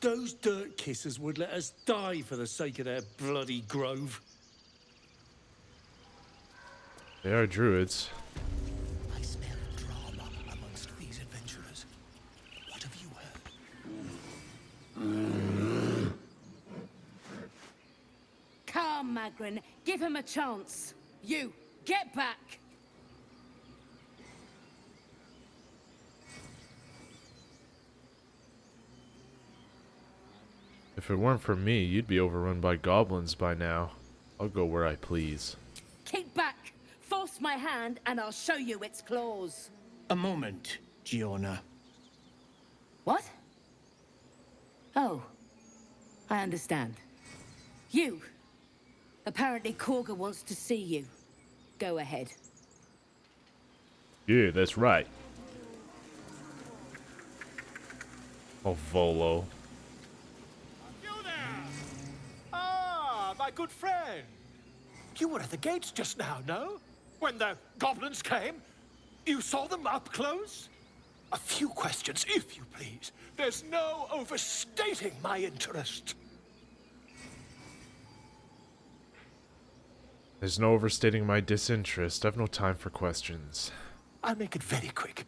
Those dirt kissers would let us die for the sake of their bloody grove. They are druids. I smell drama amongst these adventurers. What have you heard? Calm, Magrin. Give him a chance. You, get back. If it weren't for me, you'd be overrun by goblins by now. I'll go where I please. Keep back. Force my hand and I'll show you its claws. A moment, Giona. What? Oh, I understand. You. Apparently Korga wants to see you. Go ahead. Yeah, that's right. Oh, Volo. You there! Ah, my good friend. You were at the gates just now, no? When the goblins came? You saw them up close? A few questions, if you please. There's no overstating my interest. There's no overstating my disinterest. I've no time for questions. I'll make it very quick.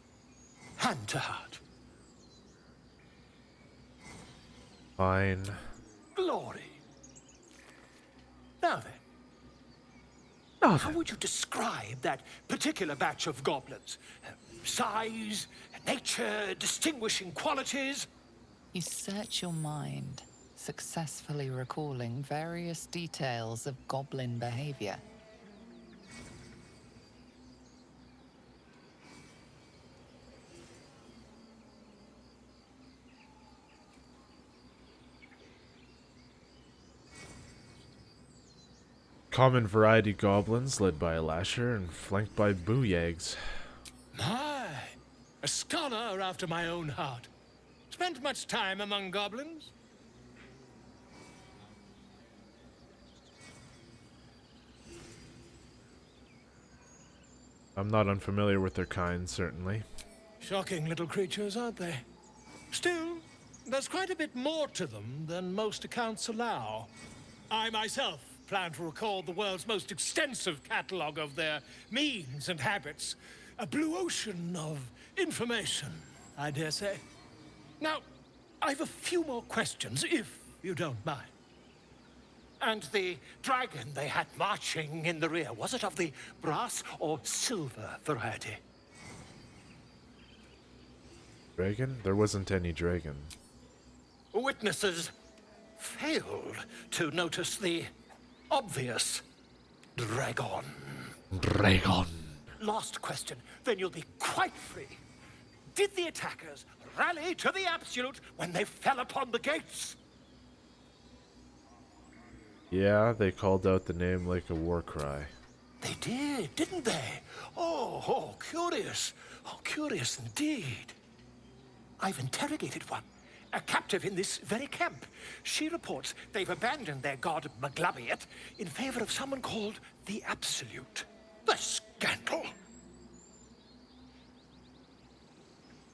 Hand to heart. Fine. Glory. Now then. How would you describe that particular batch of goblins? Size, nature, distinguishing qualities? You search your mind, successfully recalling various details of goblin behavior. Common variety goblins led by a lasher and flanked by booyags. My, a scholar after my own heart. Spent much time among goblins? I'm not unfamiliar with their kind, certainly. Shocking little creatures, aren't they? Still, there's quite a bit more to them than most accounts allow. I myself plan to record the world's most extensive catalogue of their means and habits. A blue ocean of information, I dare say. Now, I've a few more questions, if you don't mind. And the dragon they had marching in the rear, was it of the brass or silver variety? Dragon? There wasn't any dragon. Witnesses failed to notice the obvious dragon. Dragon. Last question, then you'll be quite free. Did the attackers rally to the absolute when they fell upon the gates? Yeah, they called out the name like a war cry. They did, didn't they? Oh, curious. Oh, curious indeed. I've interrogated one, a captive in this very camp. She reports they've abandoned their god Maglabiet in favor of someone called the Absolute. The scandal!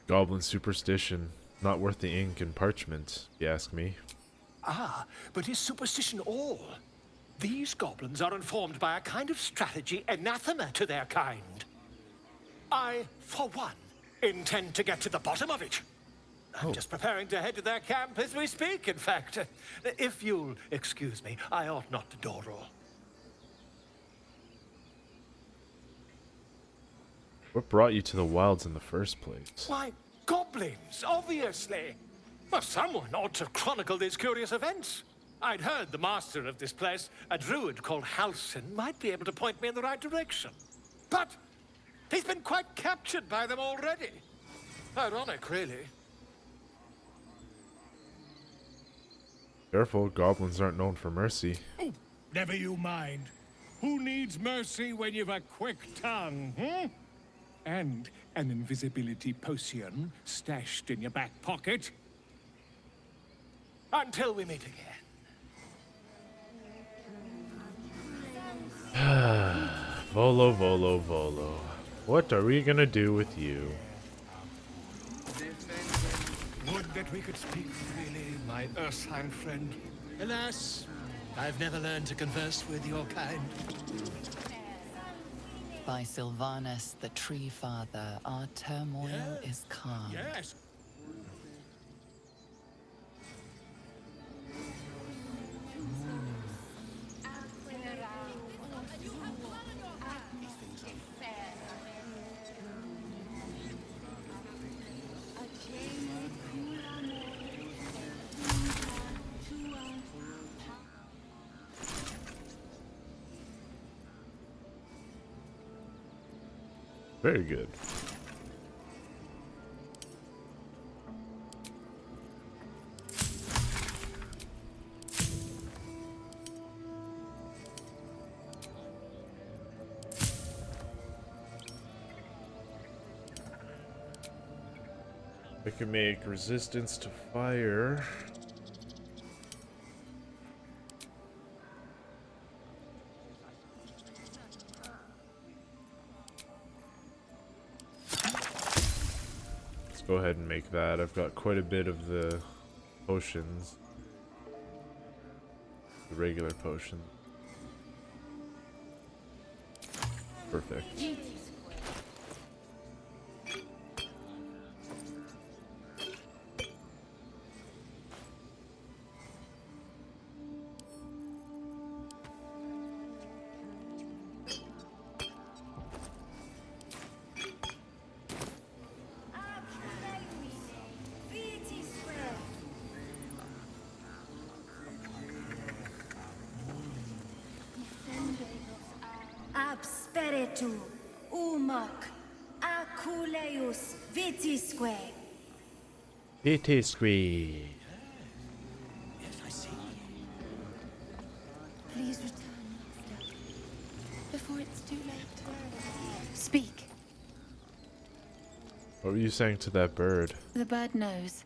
Goblin superstition. Not worth the ink and parchment, if you ask me. Ah, but is superstition all? These goblins are informed by a kind of strategy anathema to their kind. I, for one, intend to get to the bottom of it. I'm just preparing to head to their camp as we speak, in fact. If you'll excuse me, I ought not to dawdle. What brought you to the wilds in the first place? Why, goblins, obviously. Well, someone ought to chronicle these curious events. I'd heard the master of this place, a druid called Halsin, might be able to point me in the right direction. But he's been quite captured by them already. Ironic, really. Careful, goblins aren't known for mercy. Oh, never you mind. Who needs mercy when you've a quick tongue, hmm? And an invisibility potion stashed in your back pocket. Until we meet again. Volo, Volo, Volo. What are we gonna do with you? Would Would that we could speak freely, my Ursine friend. Alas, I've never learned to converse with your kind. By Sylvanus, the Tree Father, our turmoil is calm. Yes. Very good. I can make resistance to fire. Let's go ahead and make that. I've got quite a bit of the potions. The regular potion. Perfect. Absperitu, umok, aculeus vitisque. Vitisque. Yes, I see. Please return, Master, before it's too late. Speak. What were you saying to that bird? The bird knows.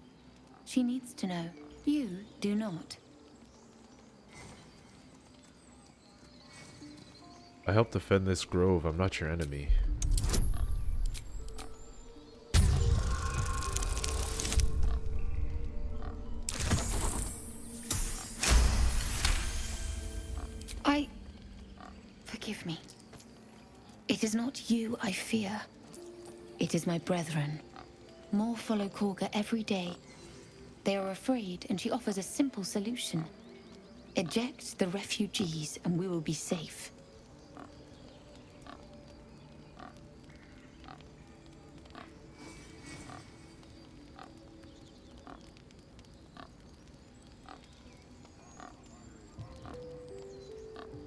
She needs to know. You do not. I help defend this grove. I'm not your enemy. Forgive me. It is not you I fear. It is my brethren. More follow Korga every day. They are afraid, and she offers a simple solution. Eject the refugees, and we will be safe.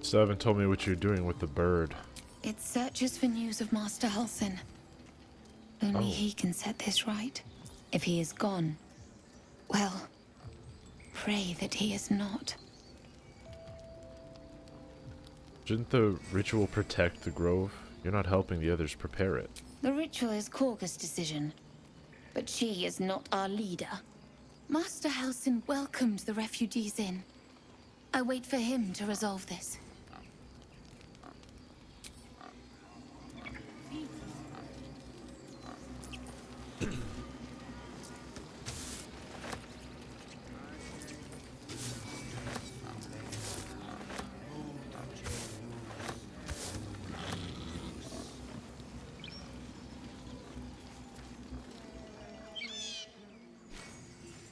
Still haven't told me what you're doing with the bird. It searches for news of Master Halsin. Only he can set this right. If he is gone, well, pray that he is not. Shouldn't the ritual protect the grove? You're not helping the others prepare it. The ritual is Korga's decision, but she is not our leader. Master Halsin welcomed the refugees in. I wait for him to resolve this.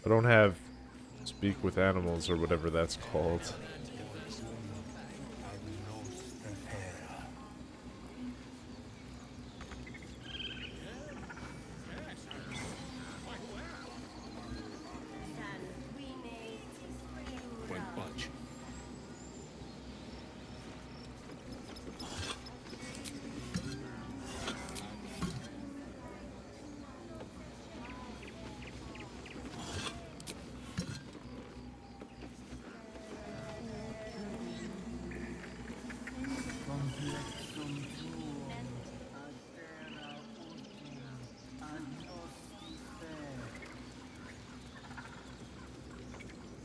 I don't have speak with animals or whatever that's called. Won't budge.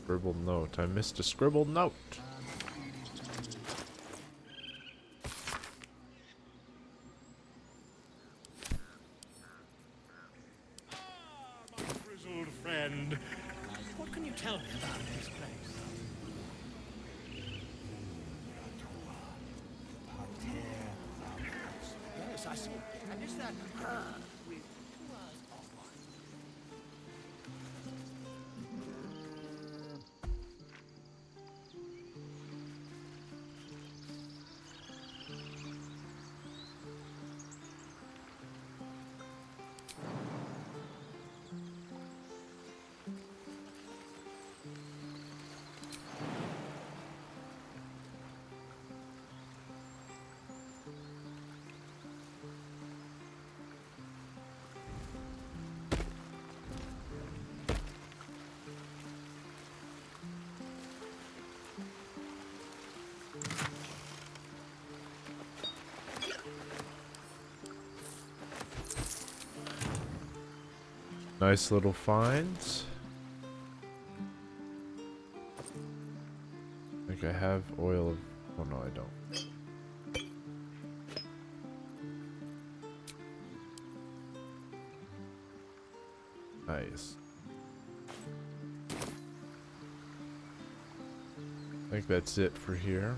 Scribbled note. I missed a scribbled note. My grizzled friend. friend. What can you tell me about this place? Yes, I see. And is that her with 2 hours of wine? Nice little finds. I think I have oil of... Oh no, I don't. Nice. I think that's it for here.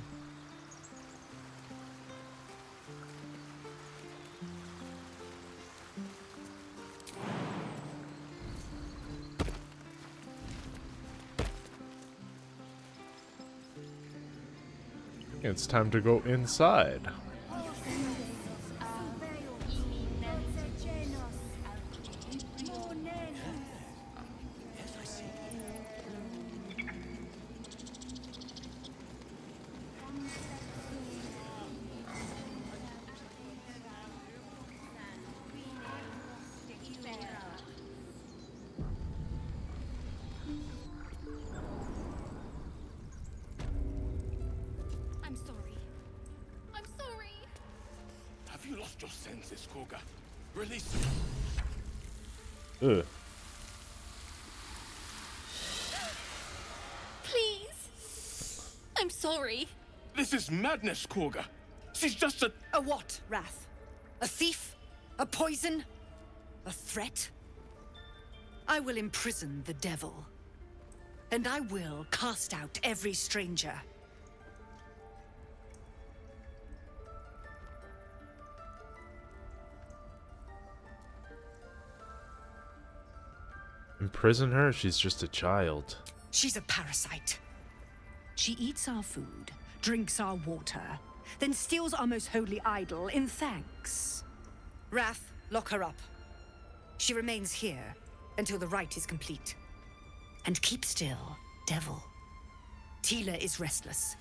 It's time to go inside. I'm sorry. I'm sorry. Have you lost your senses, Koga? Release them. Ugh. Please. I'm sorry. This is madness, Koga. She's just a... A what, Wrath? A thief? A poison? A threat? I will imprison the devil. And I will cast out every stranger. Imprison her? She's just a child. She's a parasite. She eats our food, drinks our water, then steals our most holy idol in thanks. Wrath, lock her up. She remains here until the rite is complete. And keep still, devil. Tila is restless.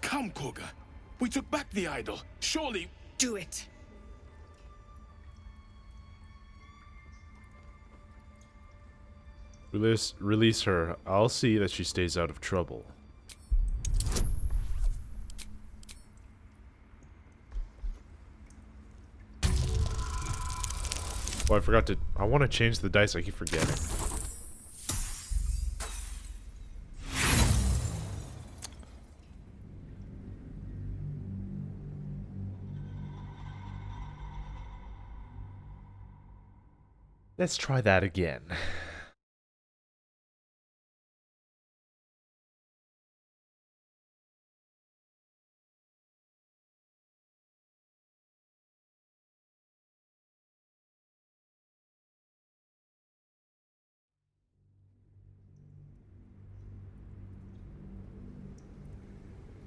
Come, Koga. We took back the idol. Surely... Do it. Release her. I'll see that she stays out of trouble. Oh, I forgot to... I want to change the dice. I keep forgetting. Let's try that again.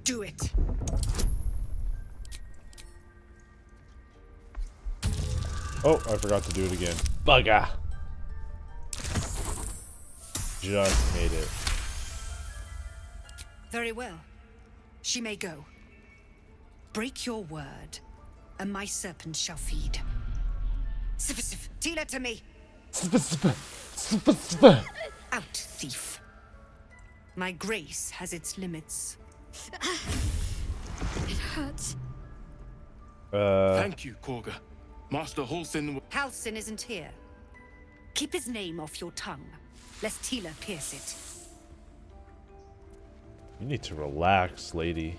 Do it. Oh, I forgot to do it again. Bugger! Just made it. Very well. She may go. Break your word, and my serpent shall feed. Sif, Tila to me. Out, thief. My grace has its limits. It hurts. Thank you, Koga. Master Halsin... Halsin isn't here. Keep his name off your tongue, lest Tila pierce it. You need to relax, lady.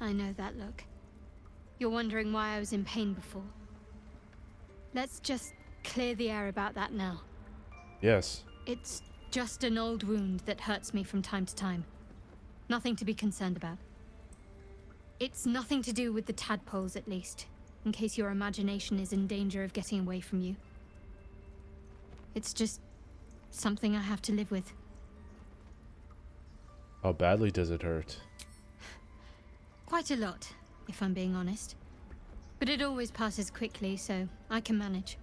I know that look. You're wondering why I was in pain before. Let's just clear the air about that now. Yes. It's just an old wound that hurts me from time to time. Nothing to be concerned about. It's nothing to do with the tadpoles, at least, in case your imagination is in danger of getting away from you. It's just something I have to live with. How badly does it hurt? Quite a lot, if I'm being honest. But it always passes quickly, so I can manage.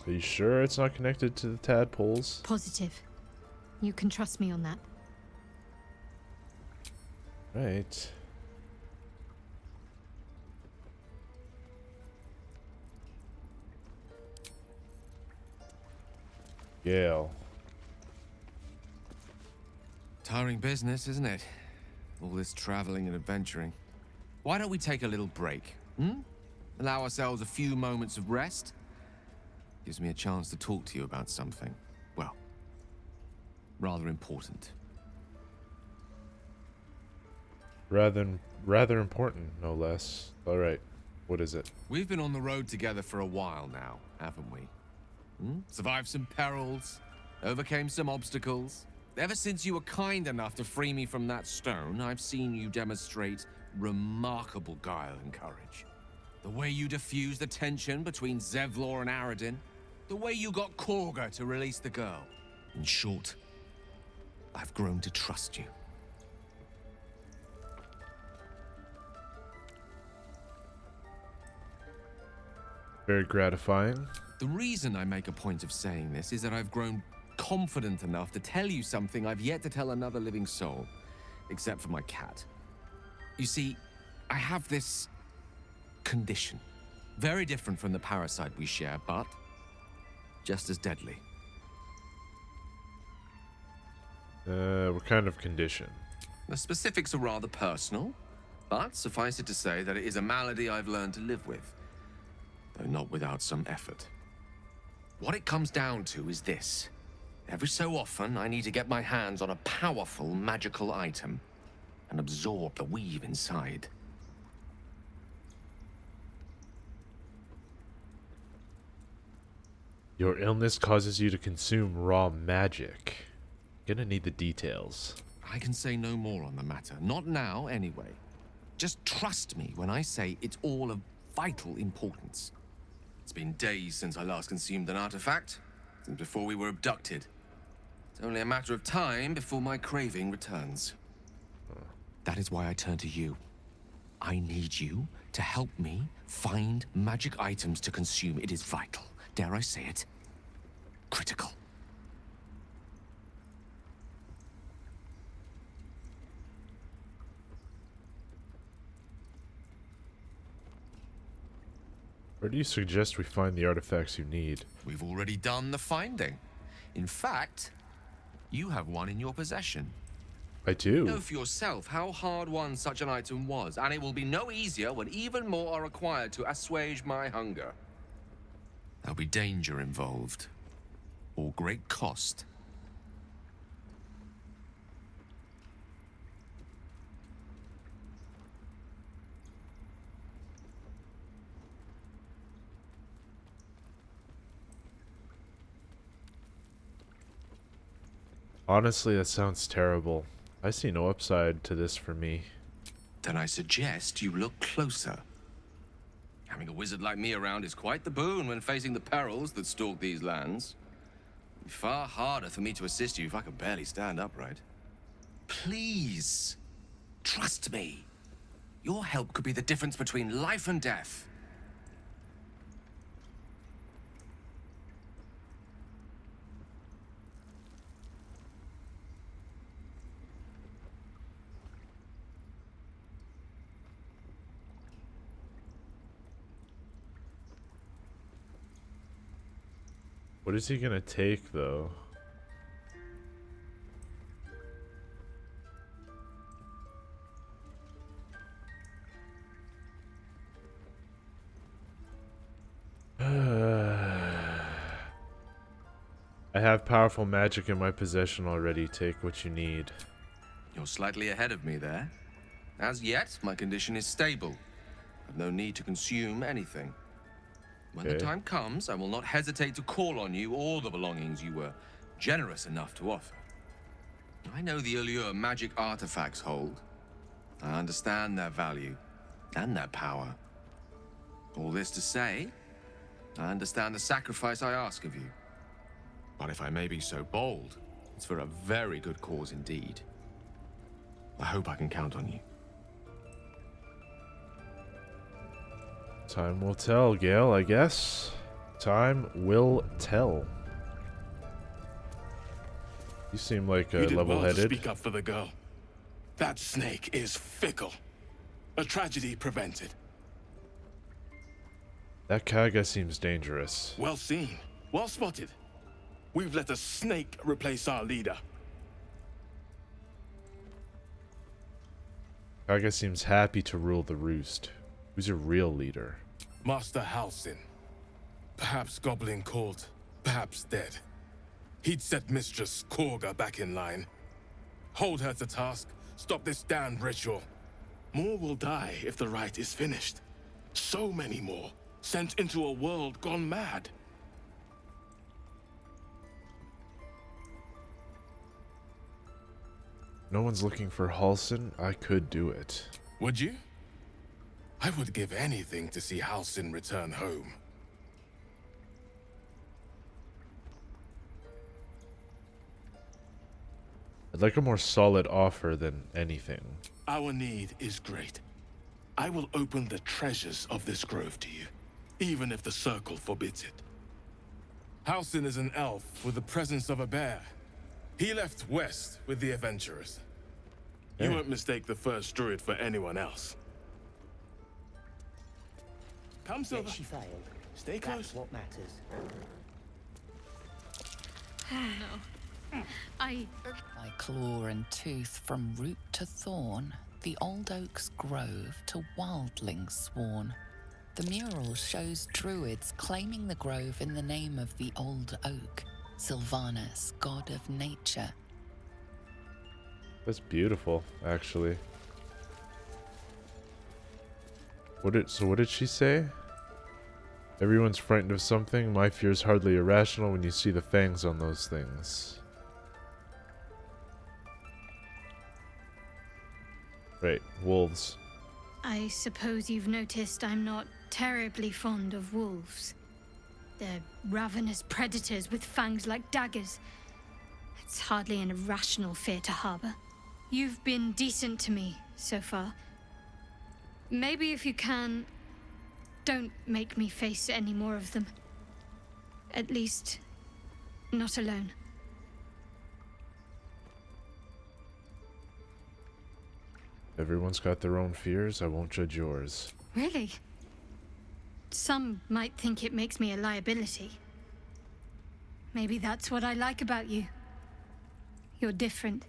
Are you sure it's not connected to the tadpoles? Positive. You can trust me on that. Right. Gale. Tiring business, isn't it? All this traveling and adventuring. Why don't we take a little break? Allow ourselves a few moments of rest? Gives me a chance to talk to you about something, well, rather important. Rather important, no less. All right, what is it? We've been on the road together for a while now, haven't we? Survived some perils, overcame some obstacles. Ever since you were kind enough to free me from that stone, I've seen you demonstrate remarkable guile and courage. The way you diffused the tension between Zevlor and Aradin. The way you got Korga to release the girl. In short, I've grown to trust you. Very gratifying. The reason I make a point of saying this is that I've grown confident enough to tell you something I've yet to tell another living soul, except for my cat. You see, I have this condition. Very different from the parasite we share, but just as deadly. What kind of condition? The specifics are rather personal, but suffice it to say that it is a malady I've learned to live with, though not without some effort. What it comes down to is this. Every so often, I need to get my hands on a powerful magical item and absorb the weave inside. Your illness causes you to consume raw magic. Gonna need the details. I can say no more on the matter. Not now, anyway. Just trust me when I say it's all of vital importance. It's been days since I last consumed an artifact, since before we were abducted. It's only a matter of time before my craving returns. That is why I turn to you. I need you to help me find magic items to consume. It is vital. Dare I say it? Critical. Where do you suggest we find the artifacts you need? We've already done the finding. In fact, you have one in your possession. I do. Know for yourself how hard won such an item was, and it will be no easier when even more are required to assuage my hunger. There'll be danger involved, or great cost. Honestly, that sounds terrible. I see no upside to this for me. Then I suggest you look closer. Having a wizard like me around is quite the boon when facing the perils that stalk these lands. It'd be far harder for me to assist you if I could barely stand upright. Please, trust me. Your help could be the difference between life and death. What is he gonna take, though? I have powerful magic in my possession already. Take what you need. You're slightly ahead of me there. As yet, my condition is stable. I've no need to consume anything. When the Okay. time comes, I will not hesitate to call on you or the belongings you were generous enough to offer. I know the allure magic artifacts hold. I understand their value and their power. All this to say, I understand the sacrifice I ask of you. But if I may be so bold, it's for a very good cause indeed. I hope I can count on you. Time will tell, Gale, I guess. Time will tell. You seem like You did well to level-headed. speak up for the girl. That snake is fickle. A tragedy prevented. That Kaga seems dangerous. Well seen. Well spotted. We've let a snake replace our leader. Kaga seems happy to rule the roost. Who's your real leader? Master Halsin. Perhaps goblin called, perhaps dead. He'd set Mistress Korga back in line. Hold her to task, stop this damned ritual. More will die if the rite is finished. So many more, sent into a world gone mad. No one's looking for Halsin. I could do it. Would you? I would give anything to see Halsin return home. I'd like a more solid offer than anything. Our need is great. I will open the treasures of this grove to you, even if the Circle forbids it. Halsin is an elf with the presence of a bear. He left west with the adventurers. You Okay. won't mistake the first druid for anyone else. Come, Silver. Yet she failed. Stay close. That's what matters. I... By claw and tooth from root to thorn, the old oak's grove to wildlings sworn. The mural shows druids claiming the grove in the name of the old oak, Sylvanus, god of nature. That's beautiful, actually. What did she say? Everyone's frightened of something. My fear is hardly irrational when you see the fangs on those things. Right, wolves. I suppose you've noticed I'm not terribly fond of wolves. They're ravenous predators with fangs like daggers. It's hardly an irrational fear to harbor. You've been decent to me so far. Maybe if you can, don't make me face any more of them. At least, not alone. Everyone's got their own fears. I won't judge yours. Really? Some might think it makes me a liability. Maybe that's what I like about you. You're different.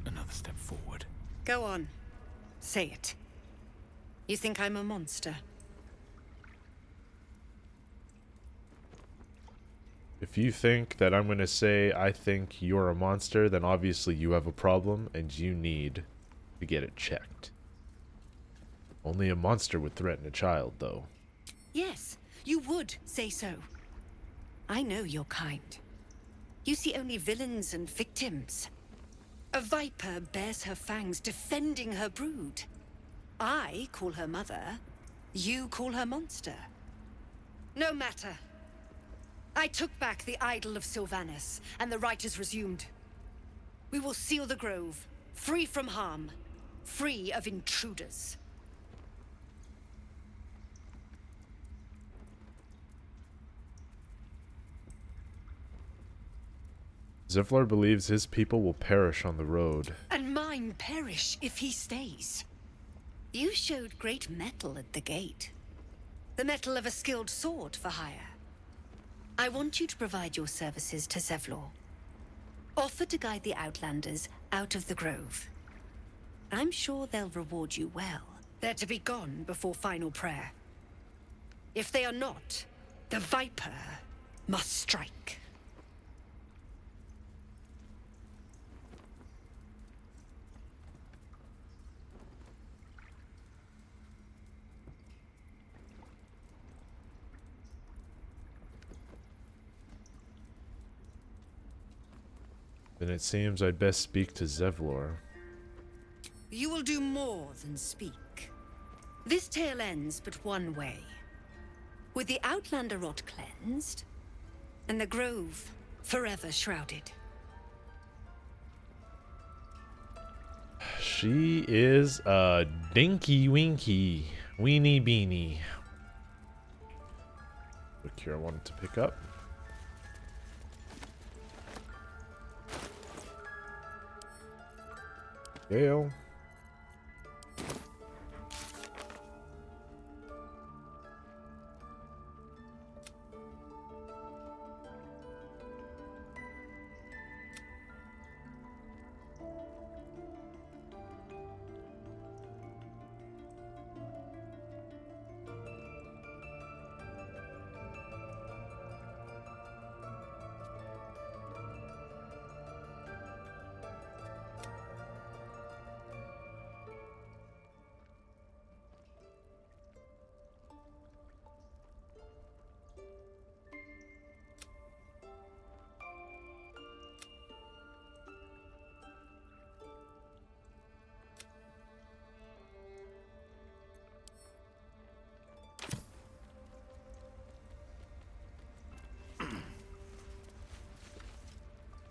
Another step forward. Go on. Say it. You think I'm a monster? If you think that I'm going to say I think you're a monster, then obviously you have a problem and you need to get it checked. Only a monster would threaten a child, though. Yes, you would say so. I know your kind. You see only villains and victims. A viper bears her fangs defending her brood. I call her mother. You call her monster. No matter. I took back the idol of Sylvanus, and the rite is resumed. We will seal the grove, free from harm, free of intruders. Zephyr believes his people will perish on the road. And mine perish if he stays. You showed great mettle at the gate. The mettle of a skilled sword for hire. I want you to provide your services to Zevlor. Offer to guide the Outlanders out of the Grove. I'm sure they'll reward you well. They're to be gone before final prayer. If they are not, the Viper must strike. Then it seems I'd best speak to Zevlor. You will do more than speak. This tale ends but one way. With the Outlander rot cleansed, and the Grove forever shrouded. She is a dinky winky weenie beanie. Look here, I wanted to pick up. Gale.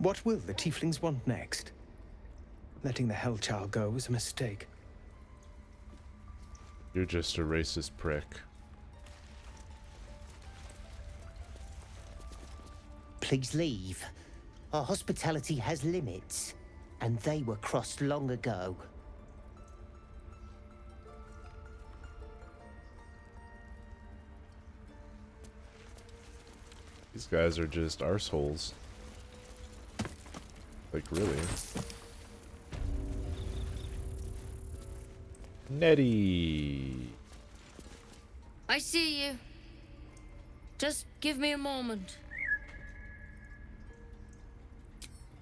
What will the tieflings want next? Letting the Hellchild go was a mistake. You're just a racist prick. Please leave. Our hospitality has limits, and they were crossed long ago. These guys are just arseholes. Like, really? Nettie! I see you. Just give me a moment.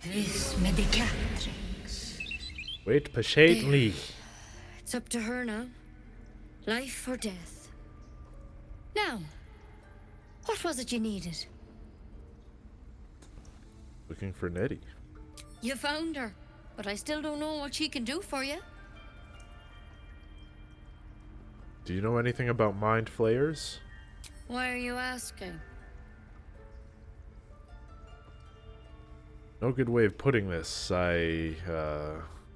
This medicatrix. Wait patiently. It's up to her now. Life or death. Now, what was it you needed? Looking for Nettie. You found her, but I still don't know what she can do for you. Do you know anything about mind flayers? Why are you asking? No good way of putting this. I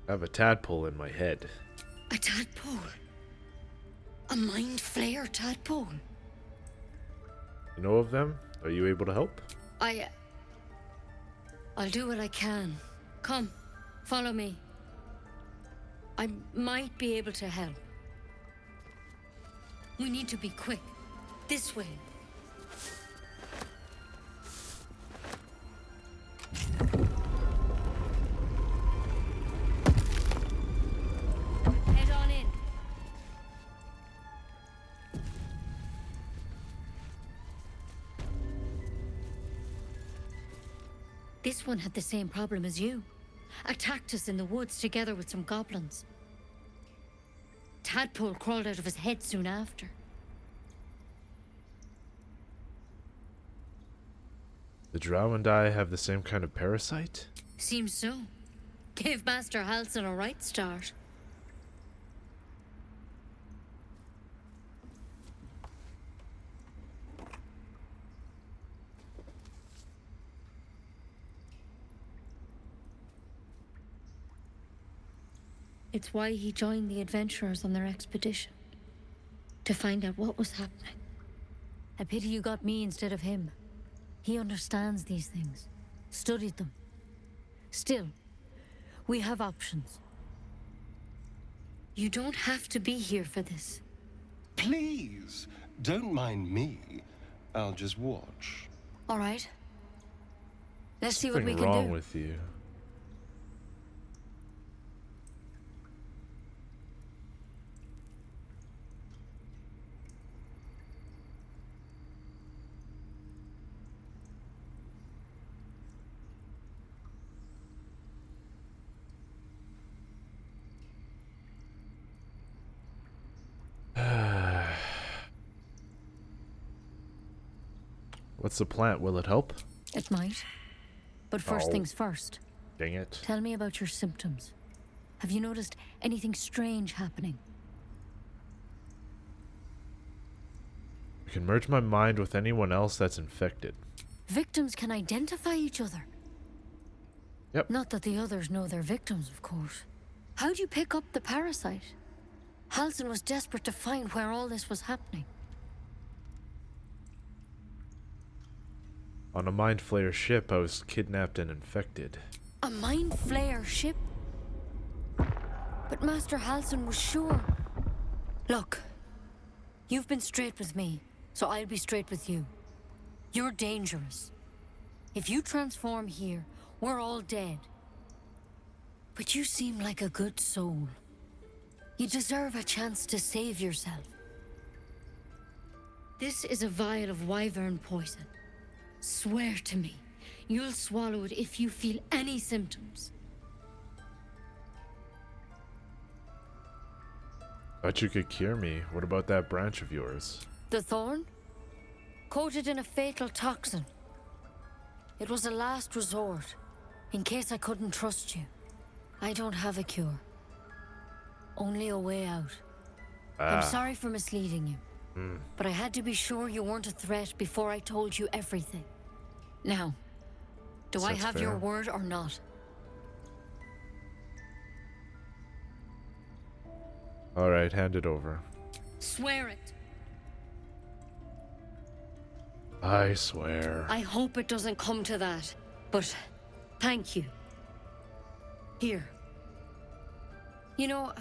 have a tadpole in my head. A tadpole? A mind flayer tadpole? You know of them? Are you able to help? I'll do what I can. Come, follow me. I might be able to help. We need to be quick. This way. Head on in. This one had the same problem as you. Attacked us in the woods together with some goblins. Tadpole crawled out of his head soon after. The Drow and I have the same kind of parasite? Seems so. Gave Master Halsin a right start. It's why he joined the adventurers on their expedition. To find out what was happening. A pity you got me instead of him. He understands these things. Studied them. Still, we have options. You don't have to be here for this. Please, don't mind me. I'll just watch. All right. Let's see what we Something can wrong do. with you. What's the plant? Will it help? It might. But first Oh. things first. Dang it. Tell me about your symptoms. Have you noticed anything strange happening? I can merge my mind with anyone else that's infected. Victims can identify each other. Yep. Not that the others know they're victims, of course. How'd you pick up the parasite? Halsin was desperate to find where all this was happening. On a Mind Flayer ship, I was kidnapped and infected. A Mind Flayer ship? But Master Halsin was sure. Look, you've been straight with me, so I'll be straight with you. You're dangerous. If you transform here, we're all dead. But you seem like a good soul. You deserve a chance to save yourself. This is a vial of wyvern poison. Swear to me, you'll swallow it if you feel any symptoms. Thought you could cure me. What about that branch of yours? The thorn? Coated in a fatal toxin. It was a last resort, in case I couldn't trust you. I don't have a cure. Only a way out. I'm sorry for misleading you. But I had to be sure you weren't a threat before I told you everything. Now, do I That's have your fair. word or not? Alright, hand it over. Swear it. I swear. I hope it doesn't come to that, but thank you. Here. You know,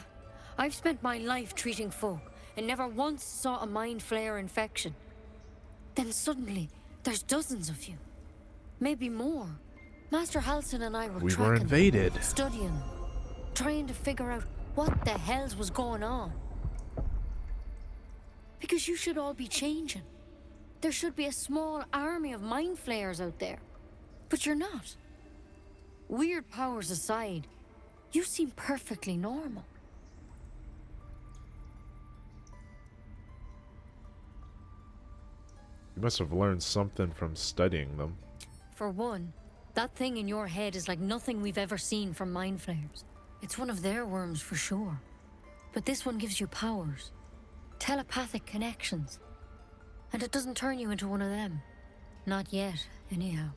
I've spent my life treating folk and never once saw a Mind Flayer infection. Then suddenly, there's dozens of you. Maybe more. Master Halsin and I were We were tracking them, invaded. studying them, trying to figure out what the hells was going on. Because you should all be changing. There should be a small army of Mind Flayers out there. But you're not. Weird powers aside, you seem perfectly normal. You must have learned something from studying them. For one, that thing in your head is like nothing we've ever seen from Mind Flayers. It's one of their worms for sure. But this one gives you powers. Telepathic connections. And it doesn't turn you into one of them. Not yet, anyhow.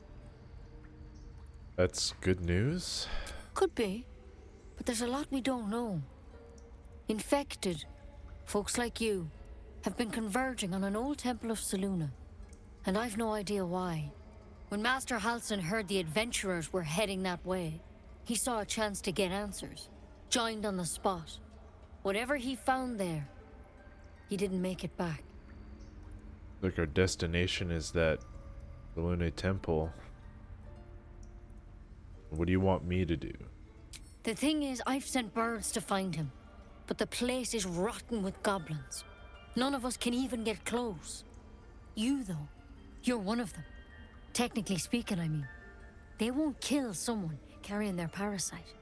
That's good news? Could be. But there's a lot we don't know. Infected, folks like you, have been converging on an old temple of Selûne. And I've no idea why. When Master Halsin heard the adventurers were heading that way, he saw a chance to get answers. Joined on the spot. Whatever he found there, he didn't make it back. Like our destination is that Selûne temple. What do you want me to do? The thing is, I've sent birds to find him. But the place is rotten with goblins. None of us can even get close. You, though, you're one of them. Technically speaking, I mean. They won't kill someone carrying their parasite.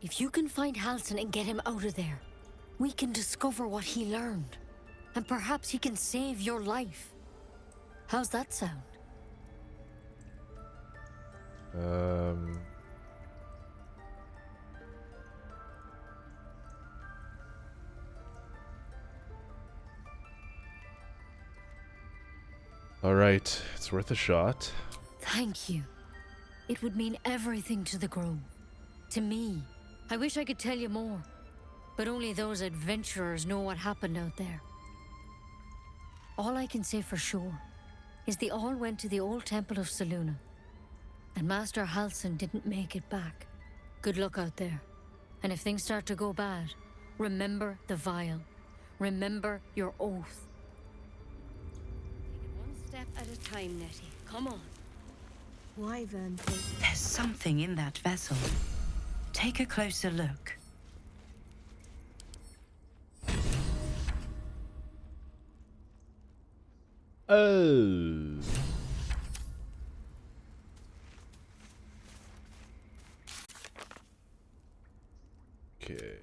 If you can find Halsin and get him out of there, we can discover what he learned. And perhaps he can save your life. How's that sound? Alright, it's worth a shot. Thank you. It would mean everything to the Grove. To me. I wish I could tell you more. But only those adventurers know what happened out there. All I can say for sure is they all went to the old temple of Selûne. And Master Halsin didn't make it back. Good luck out there. And if things start to go bad, remember the vial. Remember your oath. Take it one step at a time, Nettie. Come on. wyvern thing. There's something in that vessel. Take a closer look. Oh. Okay.